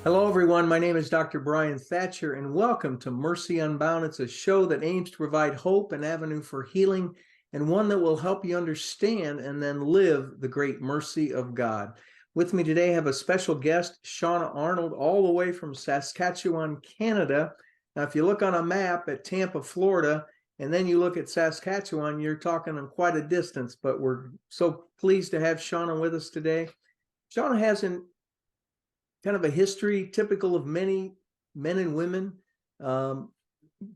Hello, everyone. My name is Dr. Brian Thatcher, and welcome to Mercy Unbound. It's a show that aims to provide hope and avenue for healing, and one that will help you understand and then live the great mercy of God. With me today, I have a special guest, Shawna Arnold, all the way from Saskatchewan, Canada. Now, if you look on a map at Tampa, Florida, and then you look at Saskatchewan, you're talking on quite a distance, but we're so pleased to have Shawna with us today. Shawna has kind of a history typical of many men and women,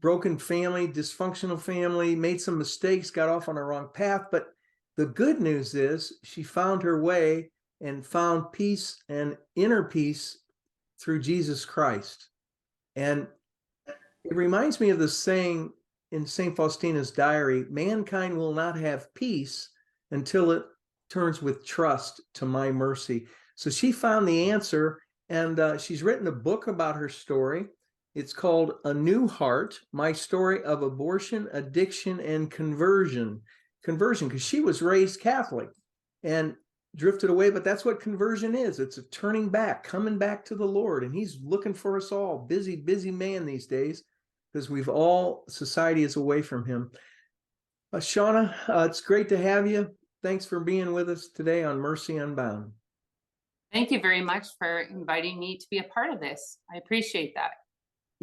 broken family, dysfunctional family, made some mistakes, got off on a wrong path. But the good news is she found her way and found peace and inner peace through Jesus Christ. And it reminds me of the saying in St. Faustina's diary, mankind will not have peace until it turns with trust to my mercy. So she found the answer. And she's written a book about her story. It's called A New Heart, My Story of Abortion, Addiction, and Conversion. Conversion, because she was raised Catholic and drifted away, but that's what conversion is. It's a turning back, coming back to the Lord. And he's looking for us all. Busy, busy man these days, because society is away from him. Shawna, it's great to have you. Thanks for being with us today on Mercy Unbound. Thank you very much for inviting me to be a part of this. I appreciate that.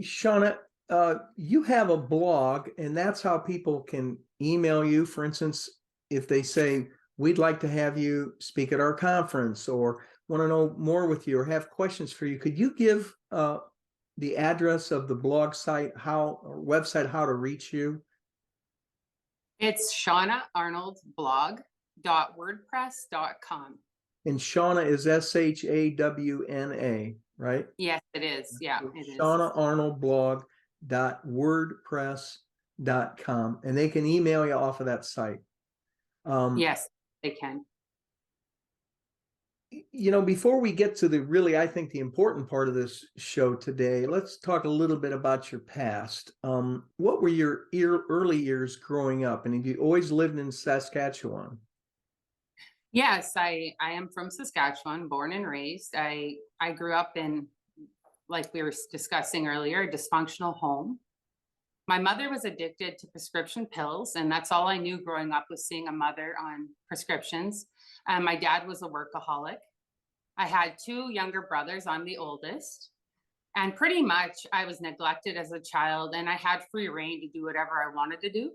Shawna, you have a blog, and that's how people can email you. For instance, if they say, we'd like to have you speak at our conference or want to know more with you or have questions for you, could you give the address of the blog site, or website, how to reach you? It's shawnaarnoldblog.wordpress.com. And Shawna is Shawna, right? Yes, it is. Yeah, it is. ShawnaArnoldblog.wordpress.com. And they can email you off of that site. Yes, they can. Before we get to I think the important part of this show today, let's talk a little bit about your past. What were your early years growing up? And have you always lived in Saskatchewan? Yes, I am from Saskatchewan, born and raised. I grew up in, like we were discussing earlier, a dysfunctional home. My mother was addicted to prescription pills, and that's all I knew growing up, was seeing a mother on prescriptions. My dad was a workaholic. I had two younger brothers. I'm the oldest. And pretty much I was neglected as a child, and I had free reign to do whatever I wanted to do,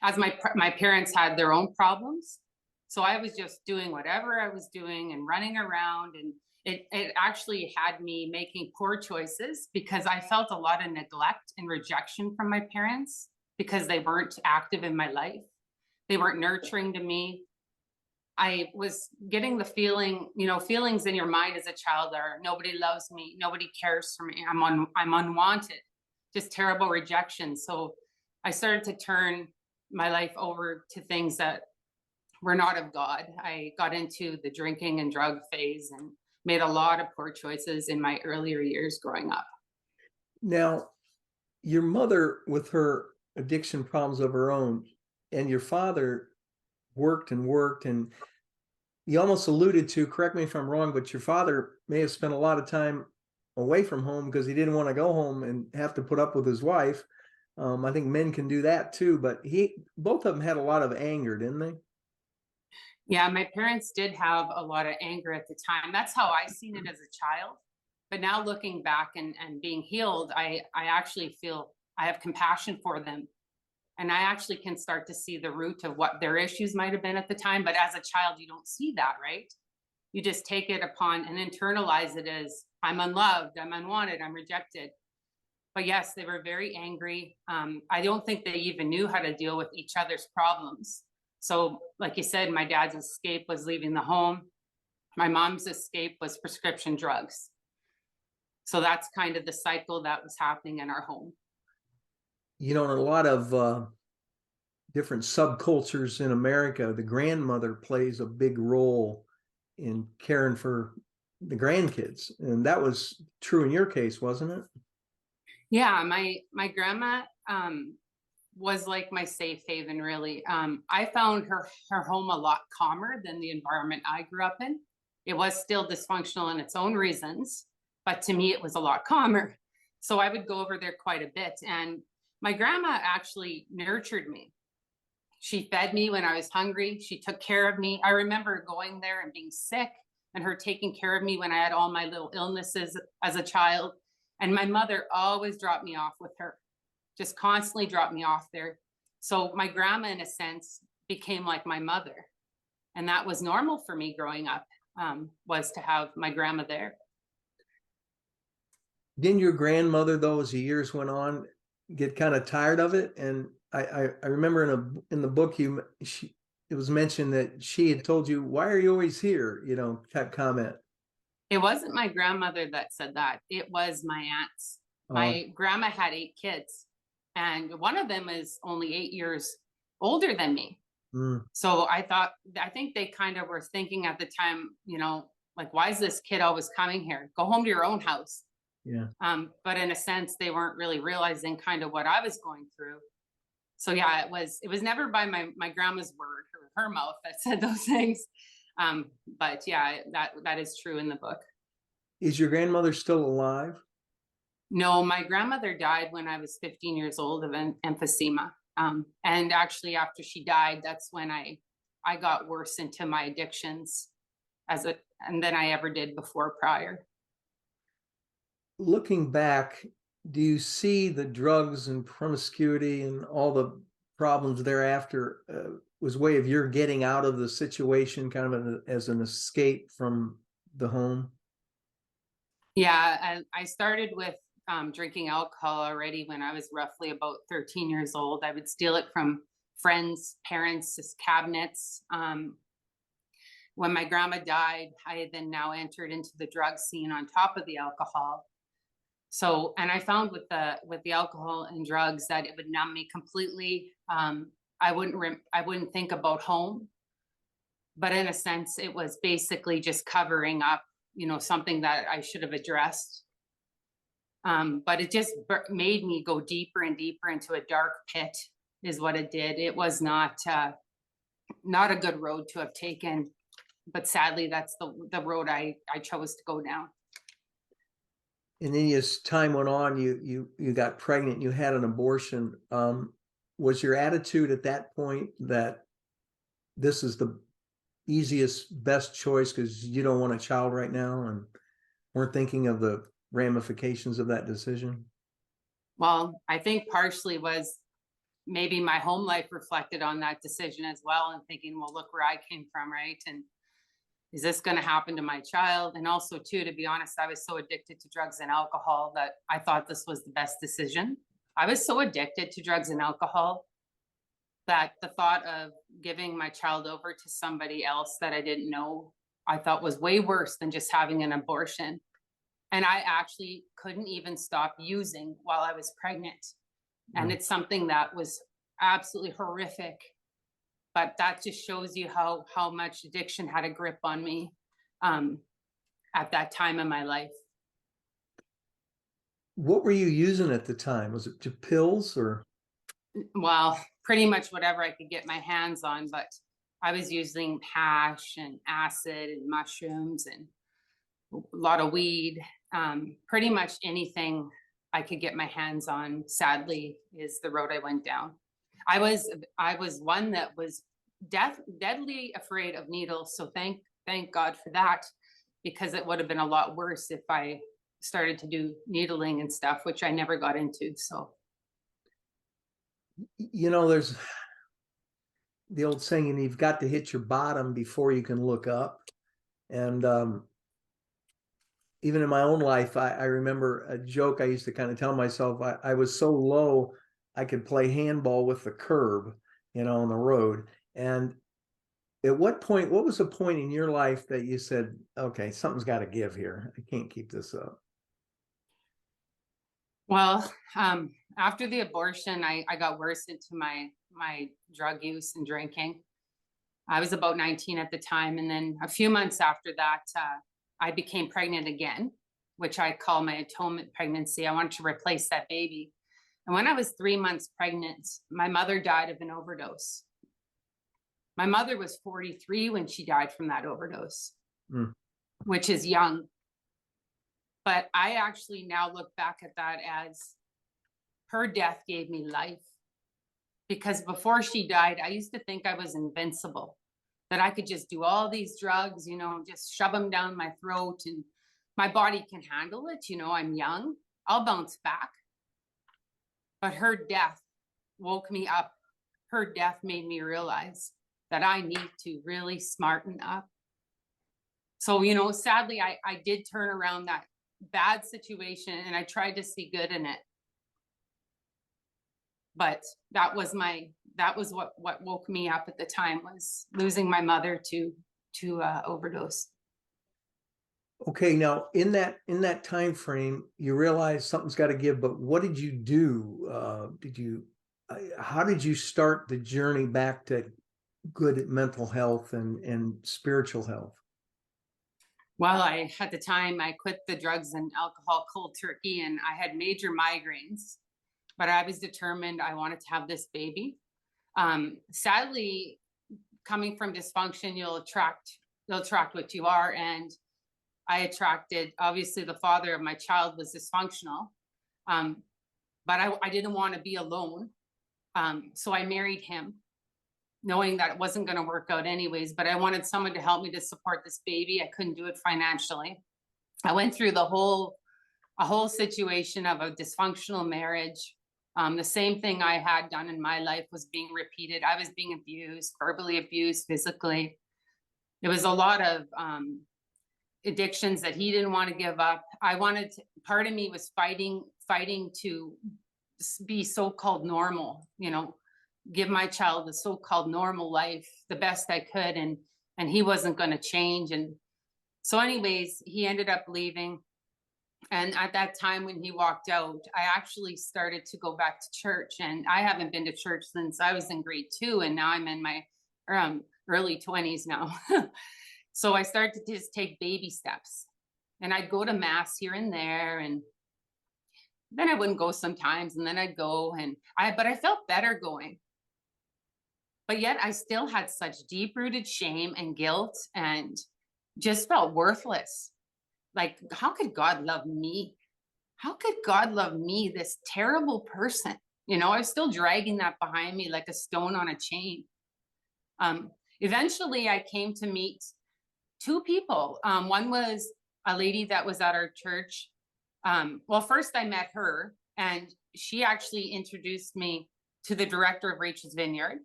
as my parents had their own problems. So I was just doing whatever I was doing and running around, and it actually had me making poor choices because I felt a lot of neglect and rejection from my parents because they weren't active in my life. They weren't nurturing to me. I was getting the feeling, feelings in your mind as a child are, nobody loves me, nobody cares for me, I'm unwanted, just terrible rejection. So I started to turn my life over to things that were not of God. I got into the drinking and drug phase and made a lot of poor choices in my earlier years growing up. Now, your mother with her addiction problems of her own, and your father worked, and you almost alluded to, correct me if I'm wrong, but your father may have spent a lot of time away from home because he didn't want to go home and have to put up with his wife. I think men can do that too, but both of them had a lot of anger, didn't they? Yeah, my parents did have a lot of anger at the time. That's how I seen it as a child. But now looking back and being healed, I actually feel I have compassion for them. And I actually can start to see the root of what their issues might have been at the time. But as a child, you don't see that, right? You just take it upon and internalize it as, I'm unloved, I'm unwanted, I'm rejected. But yes, they were very angry. I don't think they even knew how to deal with each other's problems. So like you said, my dad's escape was leaving the home. My mom's escape was prescription drugs. So that's kind of the cycle that was happening in our home. In a lot of different subcultures in America, the grandmother plays a big role in caring for the grandkids. And that was true in your case, wasn't it? Yeah, my grandma was like my safe haven, really. I found her home a lot calmer than the environment I grew up in. It was still dysfunctional in its own reasons, but to me, it was a lot calmer. So I would go over there quite a bit. And my grandma actually nurtured me. She fed me when I was hungry. She took care of me. I remember going there and being sick and her taking care of me when I had all my little illnesses as a child. And my mother always dropped me off with her, just constantly dropped me off there. So my grandma, in a sense, became like my mother. And that was normal for me growing up, was to have my grandma there. Didn't your grandmother, though, as the years went on, get kind of tired of it? And I remember in the book it was mentioned that she had told you, "Why are you always here?" Type comment. It wasn't my grandmother that said that. It was my aunts. My grandma had 8 kids, and one of them is only 8 years older than me. So I think they kind of were thinking at the time, like, why is this kid always coming here? Go home to your own house. Yeah. But in a sense, they weren't really realizing kind of what I was going through. So yeah, it was never by my grandma's word or her mouth that said those things. But yeah, that is true in the book. Is your grandmother still alive? No, my grandmother died when I was 15 years old of emphysema. And actually after she died, that's when I got worse into my addictions and than I ever did before prior. Looking back, do you see the drugs and promiscuity and all the problems thereafter was a way of your getting out of the situation, kind of as an escape from the home? Yeah, I started with drinking alcohol already when I was roughly about 13 years old. I would steal it from friends, parents' cabinets. When my grandma died, I had then now entered into the drug scene on top of the alcohol. So, and I found with the alcohol and drugs that it would numb me completely. I wouldn't think about home, but in a sense, it was basically just covering up, something that I should have addressed. But it just made me go deeper and deeper into a dark pit, is what it did. It was not a good road to have taken, but sadly, that's the road I chose to go down. And then as time went on, you got pregnant, you had an abortion. Was your attitude at that point that this is the easiest, best choice because you don't want a child right now, and weren't thinking of the ramifications of that decision? Well, I think partially was maybe my home life reflected on that decision as well, and thinking, well, look where I came from, right? And is this going to happen to my child? And also, too, to be honest, I was so addicted to drugs and alcohol that I thought this was the best decision. I was so addicted to drugs and alcohol that the thought of giving my child over to somebody else that I didn't know, I thought was way worse than just having an abortion. And I actually couldn't even stop using while I was pregnant. And it's something that was absolutely horrific. But that just shows you how much addiction had a grip on me at that time in my life. What were you using at the time? Was it just pills or? Well, pretty much whatever I could get my hands on, but I was using hash and acid and mushrooms and a lot of weed. Pretty much anything I could get my hands on, sadly, is the road I went down. I was one that was deadly afraid of needles. So thank God for that, because it would have been a lot worse if I started to do needling and stuff, which I never got into. So, There's the old saying, you've got to hit your bottom before you can look up. And even in my own life, I remember a joke I used to kind of tell myself. I was so low, I could play handball with the curb, on the road. And at what was the point in your life that you said, okay, something's got to give here. I can't keep this up? well, after the abortion, I got worse into my drug use and drinking. I was about 19 at the time. And then a few months after that, I became pregnant again, which I call my atonement pregnancy. I wanted to replace that baby. And when I was 3 months pregnant, my mother died of an overdose. My mother was 43 when she died from that overdose, which is young. But I actually now look back at that as her death gave me life. Because before she died, I used to think I was invincible, that I could just do all these drugs, just shove them down my throat and my body can handle it. I'm young, I'll bounce back. But her death woke me up. Her death made me realize that I need to really smarten up. So, sadly, I did turn around that bad situation and I tried to see good in it. But that was what woke me up at the time, was losing my mother to overdose. Okay, now in that time frame, you realize something's got to give. But what did you do? How did you start the journey back to good mental health and spiritual health? Well, at the time I quit the drugs and alcohol cold turkey, and I had major migraines. But I was determined I wanted to have this baby. Sadly, coming from dysfunction, you'll attract what you are. And I attracted, obviously, the father of my child was dysfunctional. But I didn't want to be alone. So I married him, knowing that it wasn't going to work out anyways, but I wanted someone to help me to support this baby. I couldn't do it financially. I went through a whole situation of a dysfunctional marriage. The same thing I had done in my life was being repeated. I was being abused, verbally abused, physically. There was a lot of addictions that he didn't want to give up. Part of me was fighting to be so-called normal, give my child the so-called normal life the best I could. And he wasn't going to change. And so anyways, he ended up leaving. And at that time when he walked out, I actually started to go back to church, and I haven't been to church since I was in grade 2. And now I'm in my early 20s now. So I started to just take baby steps, and I'd go to mass here and there, and then I wouldn't go sometimes, and then I'd go, but I felt better going. But yet I still had such deep-rooted shame and guilt and just felt worthless. Like, how could God love me? How could God love me, this terrible person? I was still dragging that behind me like a stone on a chain. Eventually, I came to meet 2 people. One was a lady that was at our church. Well, first I met her, and she actually introduced me to the director of Rachel's Vineyard.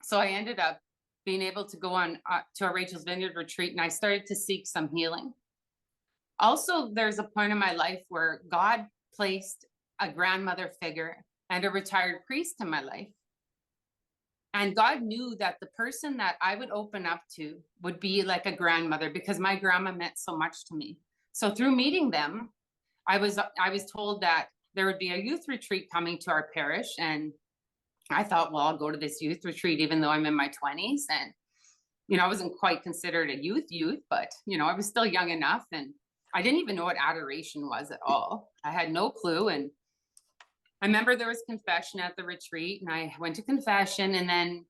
So I ended up being able to go on to a Rachel's Vineyard retreat, and I started to seek some healing. Also, there's a point in my life where God placed a grandmother figure and a retired priest in my life. And God knew that the person that I would open up to would be like a grandmother, because my grandma meant so much to me. So through meeting them, I was told that there would be a youth retreat coming to our parish. And I thought, well, I'll go to this youth retreat, even though I'm in my 20s. And, I wasn't quite considered a youth, but, I was still young enough. And I didn't even know what adoration was at all. I had no clue. And I remember there was confession at the retreat, and I went to confession. And then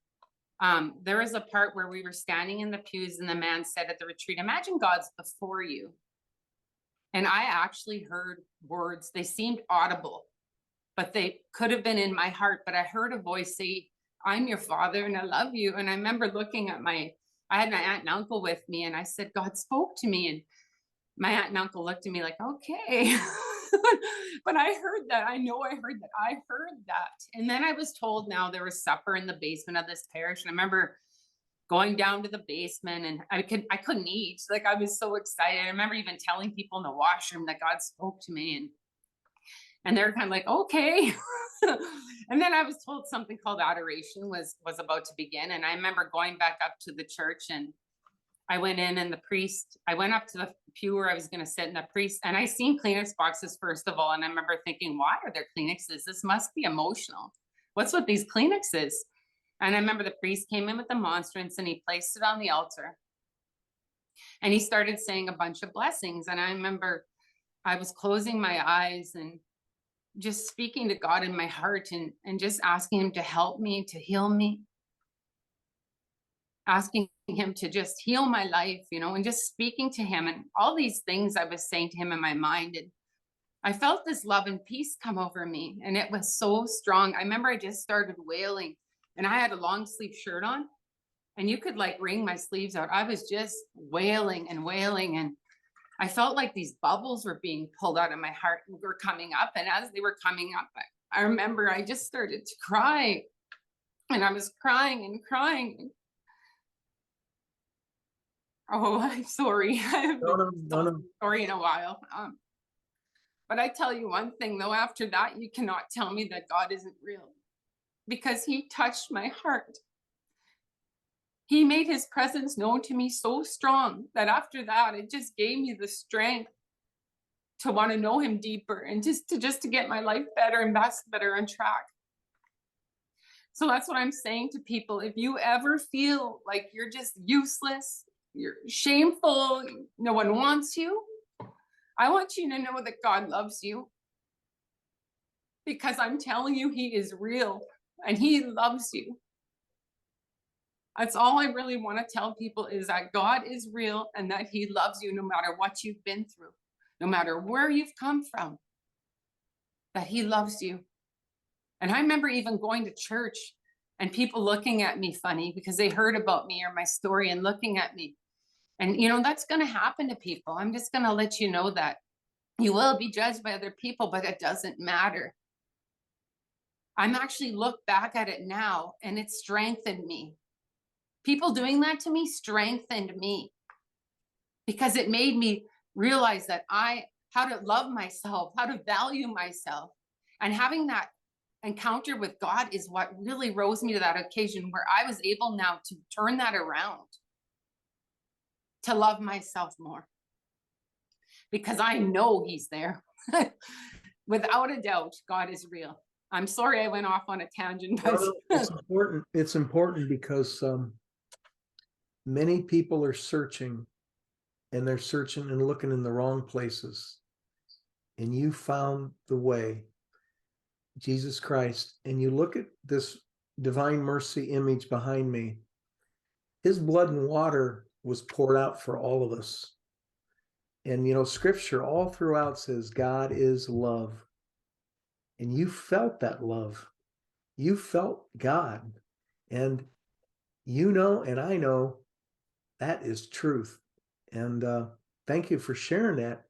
there was a part where we were standing in the pews, and the man said at the retreat, "Imagine God's before you." And I actually heard words. They seemed audible, but they could have been in my heart. But I heard a voice say, "I'm your father and I love you." And I remember looking at I had my aunt and uncle with me, and I said, "God spoke to me." And my aunt and uncle looked at me like, okay. But I heard that. I know I heard that. I heard that. And then I was told now there was supper in the basement of this parish. And I remember going down to the basement, and I couldn't eat. Like, I was so excited. I remember even telling people in the washroom that God spoke to me, and they're kind of like, okay. And then I was told something called adoration was about to begin. And I remember going back up to the church, and I went in, and I went up to the pew where I was going to sit, and the priest, and I seen Kleenex boxes first of all. And I remember thinking, why are there Kleenexes? This must be emotional. What's with these Kleenexes? And I remember the priest came in with the monstrance, and he placed it on the altar, and he started saying a bunch of blessings. And I remember I was closing my eyes and just speaking to God in my heart, and just asking him to help me, to heal me. asking him to just heal my life, and just speaking to him and all these things I was saying to him in my mind. And I felt this love and peace come over me, and it was so strong. I remember I just started wailing, and I had a long sleeve shirt on, and you could like wring my sleeves out. I was just wailing and wailing, and I felt like these bubbles were being pulled out of my heart and were coming up. And as they were coming up, I remember I just started to cry, and I was crying and crying. Oh, I'm sorry. I haven't No, been no, no, so no. sorry in a while. But I tell you one thing, though, after that, you cannot tell me that God isn't real, because he touched my heart. He made his presence known to me so strong that after that, it just gave me the strength to want to know him deeper, and just to get my life better and better on track. So that's what I'm saying to people. If you ever feel like you're just useless, you're shameful, no one wants you, I want you to know that God loves you, because I'm telling you, he is real and he loves you. That's all I really want to tell people, is that God is real and that he loves you no matter what you've been through, no matter where you've come from, that he loves you. And I remember even going to church and people looking at me funny because they heard about me or my story and looking at me. And, that's going to happen to people. I'm just going to let you know that you will be judged by other people, but it doesn't matter. I'm actually look back at it now, and it strengthened me. People doing that to me strengthened me, because it made me realize that how to love myself, how to value myself. And having that encounter with God is what really rose me to that occasion where I was able now to turn that around, to love myself more, because I know he's there. Without a doubt, God is real. I'm sorry I went off on a tangent, but No, it's important. It's important because many people are searching, and they're searching and looking in the wrong places. And you found the way, Jesus Christ. And you look at this divine mercy image behind me. His blood and water was poured out for all of us. And scripture all throughout says God is love. And you felt that love. You felt God. And and I know that is truth. And thank you for sharing that,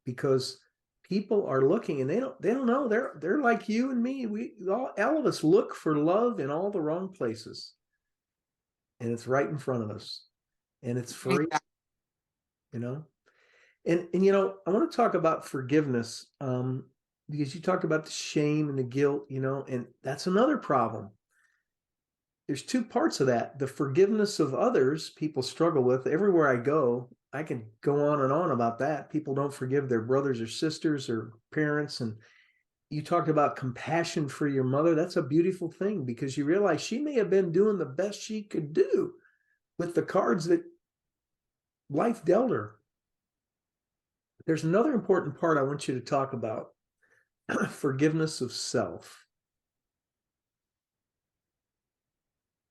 because people are looking and they don't know. They're like you and me. All of us look for love in all the wrong places, and it's right in front of us, and it's free. And I want to talk about forgiveness, because you talk about the shame and the guilt, and that's another problem. There's two parts of that. The forgiveness of others, people struggle with. Everywhere I go, I can go on and on about that. People don't forgive their brothers or sisters or parents. And you talked about compassion for your mother. That's a beautiful thing, because you realize she may have been doing the best she could do with the cards that life dealt her. There's another important part I want you to talk about: forgiveness of self.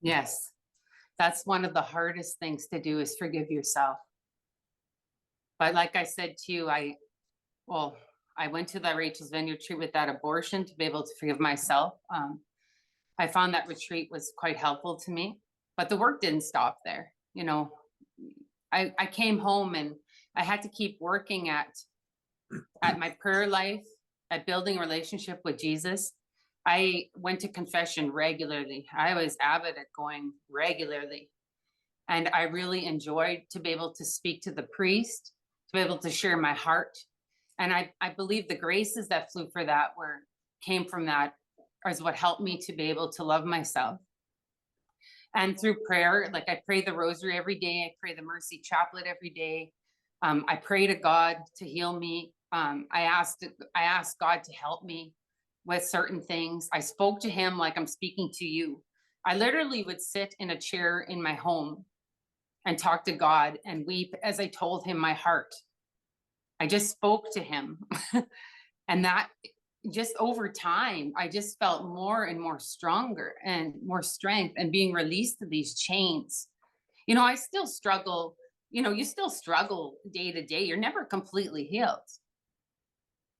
yes, that's one of the hardest things to do, is forgive yourself. But like I said to you, I went to the Rachel's Vineyard retreat with that abortion to be able to forgive myself. I found that retreat was quite helpful to me, but the work didn't stop there. I came home and I had to keep working at my prayer life, at building a relationship with Jesus. I went to confession regularly. I was avid at going regularly. And I really enjoyed to be able to speak to the priest, to be able to share my heart. And I believe the graces that flew for that came from that, is what helped me to be able to love myself. And through prayer, like I pray the rosary every day, I pray the mercy chaplet every day. I pray to God to heal me. I asked God to help me with certain things. I spoke to him like I'm speaking to you. I literally would sit in a chair in my home and talk to God and weep as I told him my heart. I just spoke to him. And that, just over time, I just felt more and more stronger and more strength and being released to these chains. I still struggle. You still struggle day to day. You're never completely healed.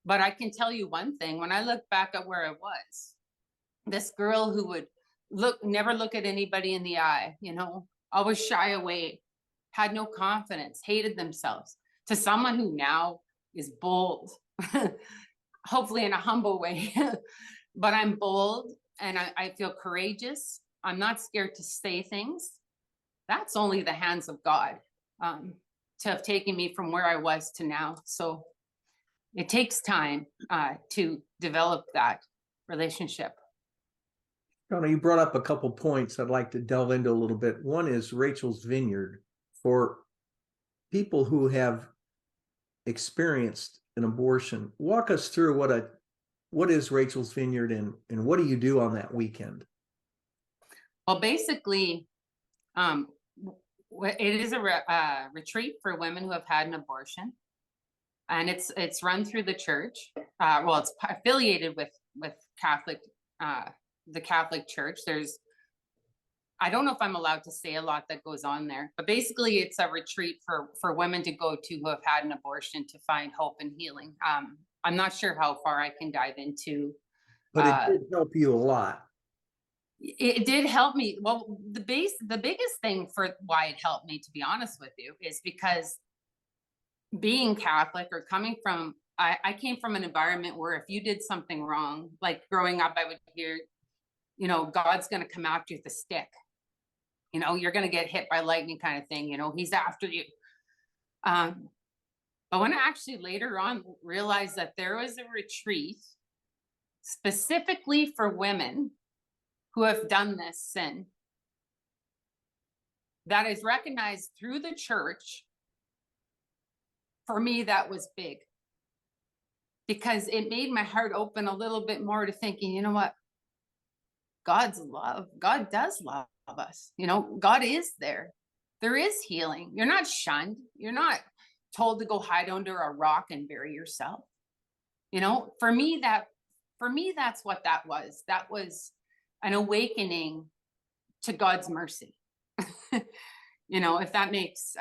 But I can tell you one thing, when I look back at where I was, this girl who would never look at anybody in the eye, always shy away, had no confidence, hated themselves, to someone who now is bold, hopefully in a humble way. But I'm bold and I feel courageous. I'm not scared to say things. That's only the hands of God, to have taken me from where I was to now. So it takes time to develop that relationship. Shawna, you brought up a couple points I'd like to delve into a little bit. One is Rachel's Vineyard. For people who have experienced an abortion, walk us through what is Rachel's Vineyard and what do you do on that weekend? Well, basically, it is a retreat for women who have had an abortion, and it's run through the church. Well, it's affiliated with Catholic, the Catholic Church. I don't know if I'm allowed to say a lot that goes on there, but basically it's a retreat for women to go to who have had an abortion to find hope and healing. I'm not sure how far I can dive into. But it did help you a lot. It did help me. Well, the biggest thing for why it helped me, to be honest with you, is because being Catholic or I came from an environment where if you did something wrong, like growing up, I would hear, God's going to come after you with a stick. You're going to get hit by lightning kind of thing. He's after you. But when I actually later on realized that there was a retreat specifically for women who have done this sin that is recognized through the church, for me, that was big. Because it made my heart open a little bit more to thinking, you know what? God's love. God does love us. God is there. There is healing. You're not shunned. You're not told to go hide under a rock and bury yourself. For me, that's what that was. That was an awakening to God's mercy. If that makes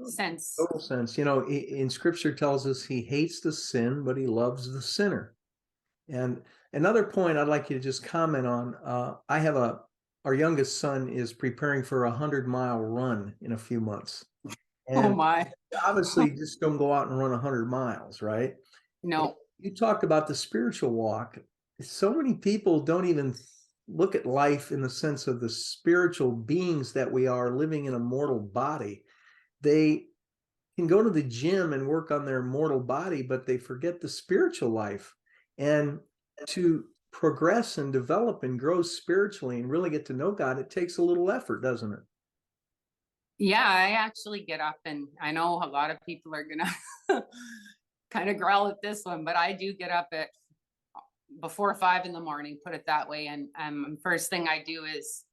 sense. Total sense. In scripture tells us he hates the sin, but he loves the sinner. And another point I'd like you to just comment on, our youngest son is preparing for a 100-mile run in a few months. And oh my. Obviously you just don't go out and run 100 miles, right? No. You talked about the spiritual walk. So many people don't even look at life in the sense of the spiritual beings that we are living in a mortal body. They can go to the gym and work on their mortal body, but they forget the spiritual life. And to progress and develop and grow spiritually and really get to know God, it takes a little effort, doesn't it? Yeah, I actually get up, and I know a lot of people are gonna kind of growl at this one, but I do get up at before 5 a.m, put it that way. And first thing I do is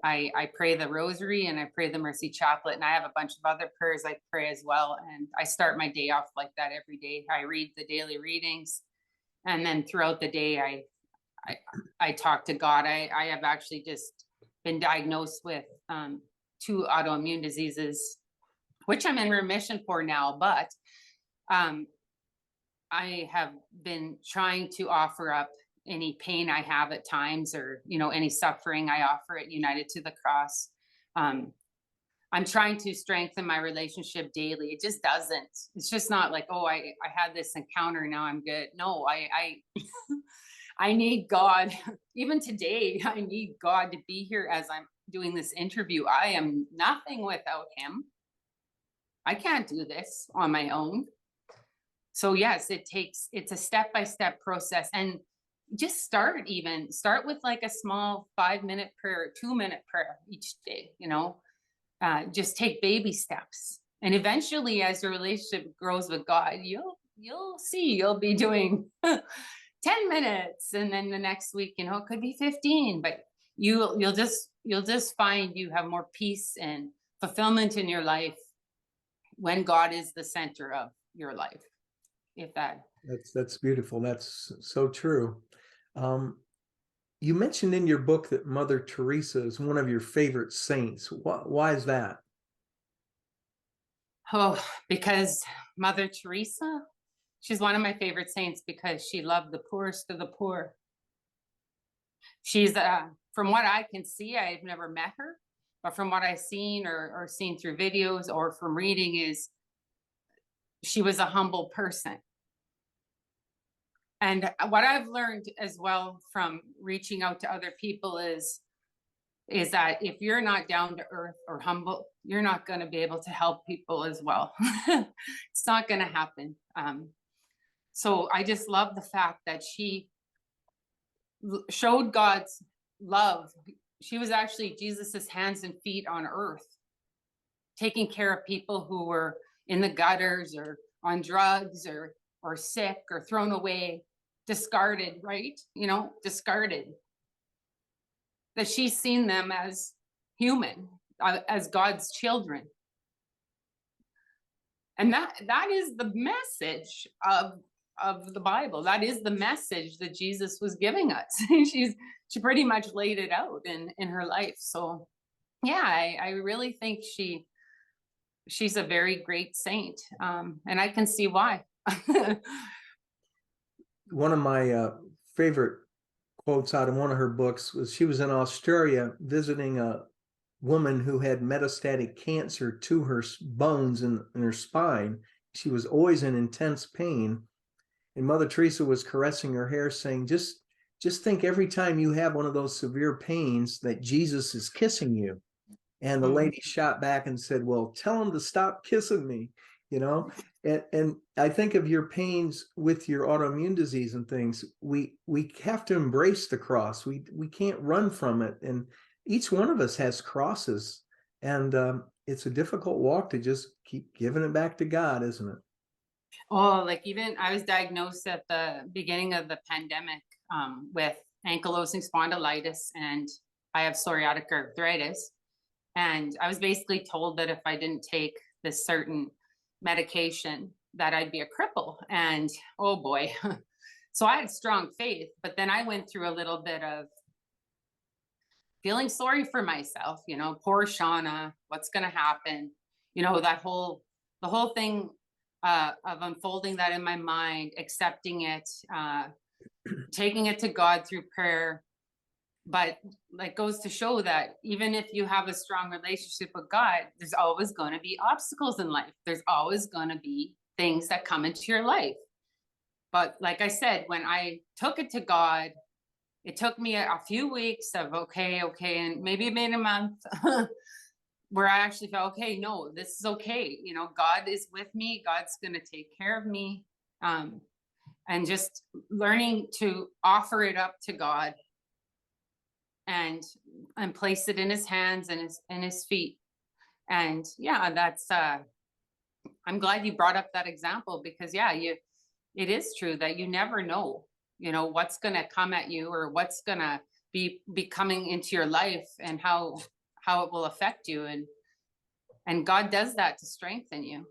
I pray the rosary and I pray the mercy chaplet, and I have a bunch of other prayers I pray as well. And I start my day off like that every day. I read the daily readings, and then throughout the day, I talk to God. I have actually just been diagnosed with 2 autoimmune diseases, which I'm in remission for now. But I have been trying to offer up any pain I have at times, or, any suffering. I offer it united to the cross. I'm trying to strengthen my relationship daily. It just doesn't. It's just not like, oh, I had this encounter, now I'm good. No, I I need God. Even today, I need God to be here as I'm doing this interview. I am nothing without him. I can't do this on my own. So yes, it's a step-by-step process. And just start with like a small 5-minute prayer, 2-minute prayer each day, just take baby steps. And eventually, as your relationship grows with God, you'll see, you'll be doing 10 minutes. And then the next week, it could be 15, but you'll just find you have more peace and fulfillment in your life when God is the center of your life. That's beautiful. That's so true. You mentioned in your book that Mother Teresa is one of your favorite saints. Why is that? Oh, because Mother Teresa, she's one of my favorite saints because she loved the poorest of the poor. She's, from what I can see, I've never met her, but from what I've seen or seen through videos or from reading is she was a humble person. And what I've learned as well from reaching out to other people is that if you're not down to earth or humble, you're not going to be able to help people as well. It's not going to happen. So I just love the fact that she showed God's love. She was actually Jesus's hands and feet on earth, taking care of people who were in the gutters or on drugs or sick or thrown away, discarded, right? Discarded. That she's seen them as human, as God's children. And that is the message of the Bible. That is the message that Jesus was giving us. She pretty much laid it out in her life. So yeah, I really think she's a very great saint. And I can see why. One of my favorite quotes out of one of her books was she was in Australia visiting a woman who had metastatic cancer to her bones in her spine. She was always in intense pain. And Mother Teresa was caressing her hair, saying, just think every time you have one of those severe pains that Jesus is kissing you. And the lady shot back and said, well, tell him to stop kissing me, And I think of your pains with your autoimmune disease and things. We have to embrace the cross. We can't run from it. And each one of us has crosses. And it's a difficult walk to just keep giving it back to God, isn't it? Oh, like even I was diagnosed at the beginning of the pandemic with ankylosing spondylitis, and I have psoriatic arthritis. And I was basically told that if I didn't take this certain medication, that I'd be a cripple. And oh boy. So I had strong faith, but then I went through a little bit of feeling sorry for myself, poor Shawna, what's going to happen? The whole thing of unfolding that in my mind, accepting it, taking it to God through prayer. But like goes to show that even if you have a strong relationship with God, there's always going to be obstacles in life. There's always going to be things that come into your life. But like I said, when I took it to God, it took me a few weeks of okay, and maybe a month where I actually felt, okay, no, this is okay. God is with me. God's going to take care of me. And just learning to offer it up to God and place it in his hands and his feet. And yeah, that's I'm glad you brought up that example, because yeah, it is true that you never know what's going to come at you or what's going to be coming into your life and how it will affect you, and God does that to strengthen you.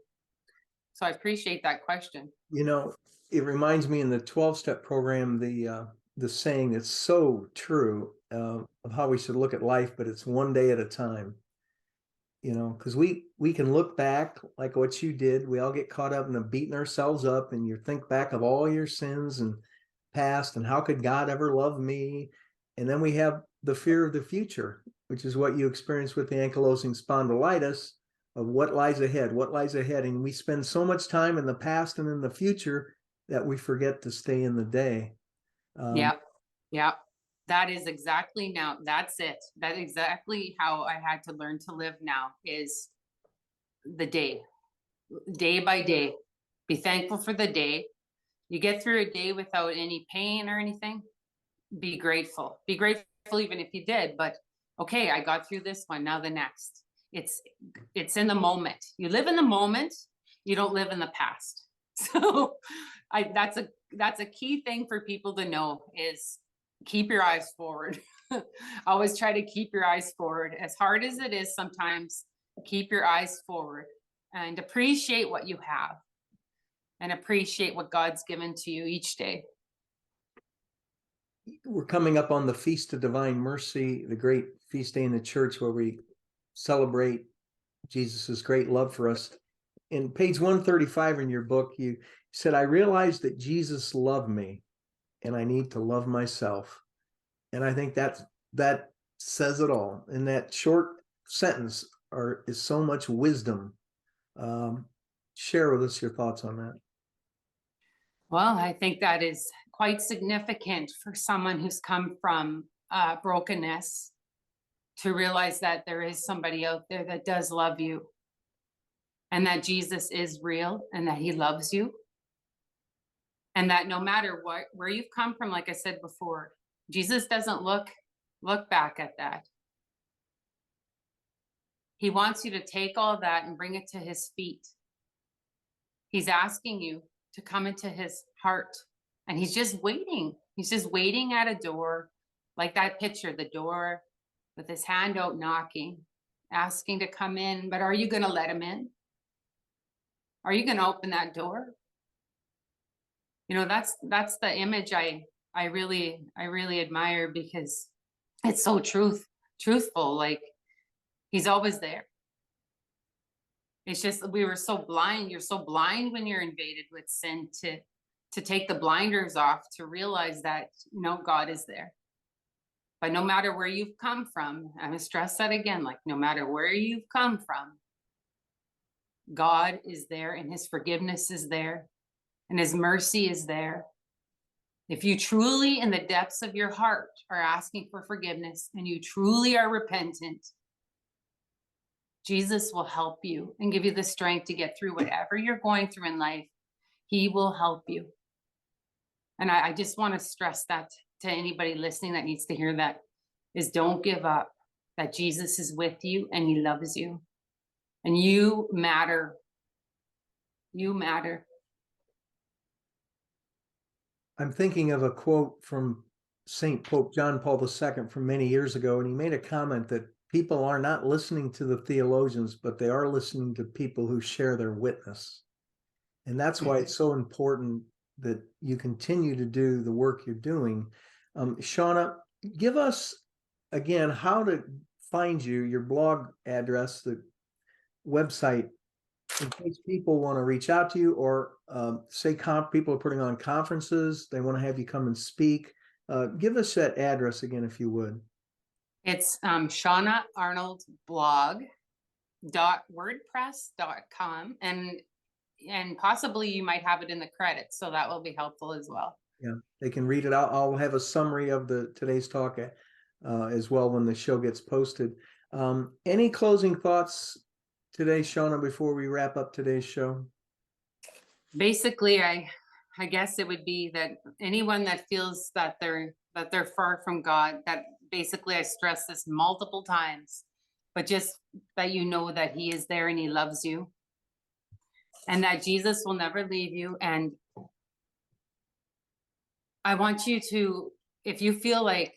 So I appreciate that question. It reminds me in the 12-step program, the saying that's so true of how we should look at life, but it's one day at a time. Because we can look back like what you did. We all get caught up in beating ourselves up, and you think back of all your sins and past and how could God ever love me? And then we have the fear of the future, which is what you experienced with the ankylosing spondylitis, of what lies ahead. And we spend so much time in the past and in the future that we forget to stay in the day. Yeah. That is exactly that's it. That's exactly how I had to learn to live now, is the day by day. Be thankful for the day. You get through a day without any pain or anything, be grateful. Be grateful even if you did, but okay, I got through this one, now the next. It's in the moment. You live in the moment, you don't live in the past. So that's a key thing for people to know, is keep your eyes forward. Always try to keep your eyes forward. As hard as it is sometimes, keep your eyes forward and appreciate what you have and appreciate what God's given to you each day. We're coming up on the Feast of Divine Mercy, the great feast day in the church where we celebrate Jesus's great love for us. in page 135 in your book, you said, I realized that Jesus loved me and I need to love myself. And I think that says it all. In that short sentence is so much wisdom. Share with us your thoughts on that. Well, I think that is quite significant for someone who's come from brokenness to realize that there is somebody out there that does love you, and that Jesus is real, and that he loves you, and that no matter where you've come from, like I said before, Jesus doesn't look back at that. He wants you to take all that and bring it to his feet. He's asking you to come into his heart, and he's just waiting. He's just waiting at a door, like that picture, the door with his hand out knocking, asking to come in. But are you going to let him in? Are you going to open that door? You know, that's the image I really admire, because it's so truthful. Like, he's always there. It's just we were so blind. You're so blind when you're invaded with sin to take the blinders off, to realize that, God is there. But no matter where you've come from, I'm going to stress that again, like, no matter where you've come from, God is there, and his forgiveness is there, and his mercy is there. If you truly, in the depths of your heart, are asking for forgiveness, and you truly are repentant, Jesus will help you and give you the strength to get through whatever you're going through in life. He will help you. And I just want to stress that to anybody listening that needs to hear that, is don't give up, that Jesus is with you and he loves you. And you matter. You matter. I'm thinking of a quote from St. Pope John Paul II from many years ago, and he made a comment that people are not listening to the theologians, but they are listening to people who share their witness. And that's why it's so important that you continue to do the work you're doing. Shawna, give us again how to find you, your blog address, the website, in case people want to reach out to you, or say people are putting on conferences, they want to have you come and speak. Give us that address again, if you would. It's Shawna Arnold blog.wordpress.com, and possibly you might have it in the credits, so that will be helpful as well. Yeah, they can read it out. I'll have a summary of today's talk as well when the show gets posted. Any closing thoughts today, Shawna, before we wrap up today's show? Basically, I guess it would be that anyone that feels that they're far from God, that basically, I stress this multiple times, but just that that he is there and he loves you, and that Jesus will never leave you. And I want you to, if you feel like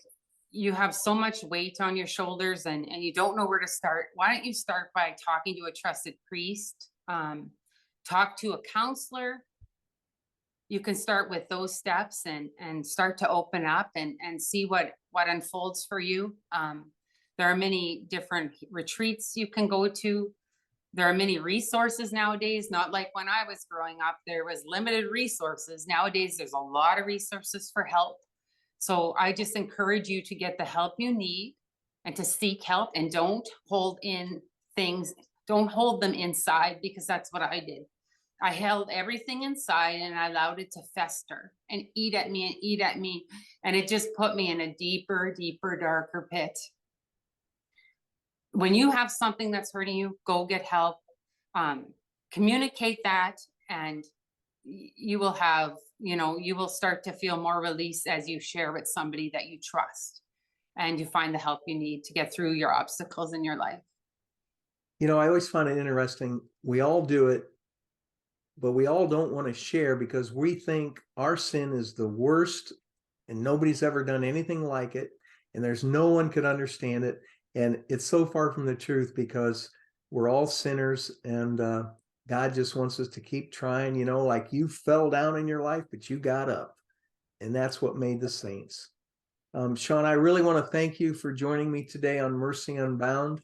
you have so much weight on your shoulders and you don't know where to start, why don't you start by talking to a trusted priest, talk to a counselor. You can start with those steps and start to open up and see what unfolds for you. There are many different retreats you can go to. There are many resources nowadays, not like when I was growing up, there was limited resources. Nowadays, there's a lot of resources for help. So I just encourage you to get the help you need and to seek help, and don't hold in things. Don't hold them inside, because that's what I did. I held everything inside and I allowed it to fester and eat at me and eat at me. And it just put me in a deeper, darker pit. When you have something that's hurting you, go get help. Communicate that, and you will have, you will start to feel more release as you share with somebody that you trust, and you find the help you need to get through your obstacles in your life. I always find it interesting. We all do it, but we all don't want to share because we think our sin is the worst and nobody's ever done anything like it, and there's no one could understand it. And it's so far from the truth, because we're all sinners, and God just wants us to keep trying, like you fell down in your life, but you got up. And that's what made the saints. Sean, I really want to thank you for joining me today on Mercy Unbound.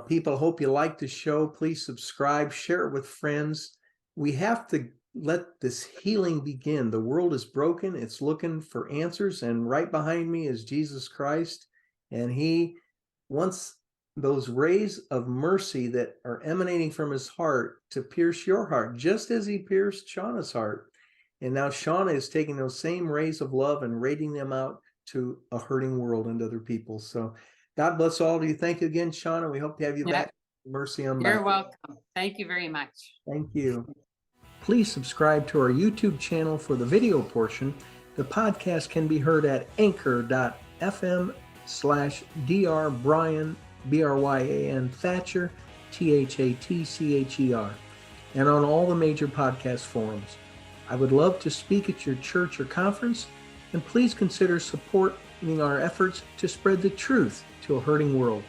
People, hope you like the show. Please subscribe, share it with friends. We have to let this healing begin. The world is broken. It's looking for answers. And right behind me is Jesus Christ. And he wants those rays of mercy that are emanating from his heart to pierce your heart, just as he pierced Shawna's heart. And now Shawna is taking those same rays of love and radiating them out to a hurting world and other people. So God bless all of you. Thank you again, Shawna. We hope to have you back. Mercy Unbound. You're welcome. Thank you very much. Thank you. Please subscribe to our YouTube channel for the video portion. The podcast can be heard at anchor.fm/Dr. Brian, Bryan Thatcher, Thatcher, and on all the major podcast forums. I would love to speak at your church or conference, and please consider supporting our efforts to spread the truth to a hurting world.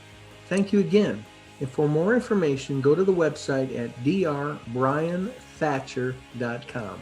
Thank you again. And for more information, go to the website at drbrianthatcher.com.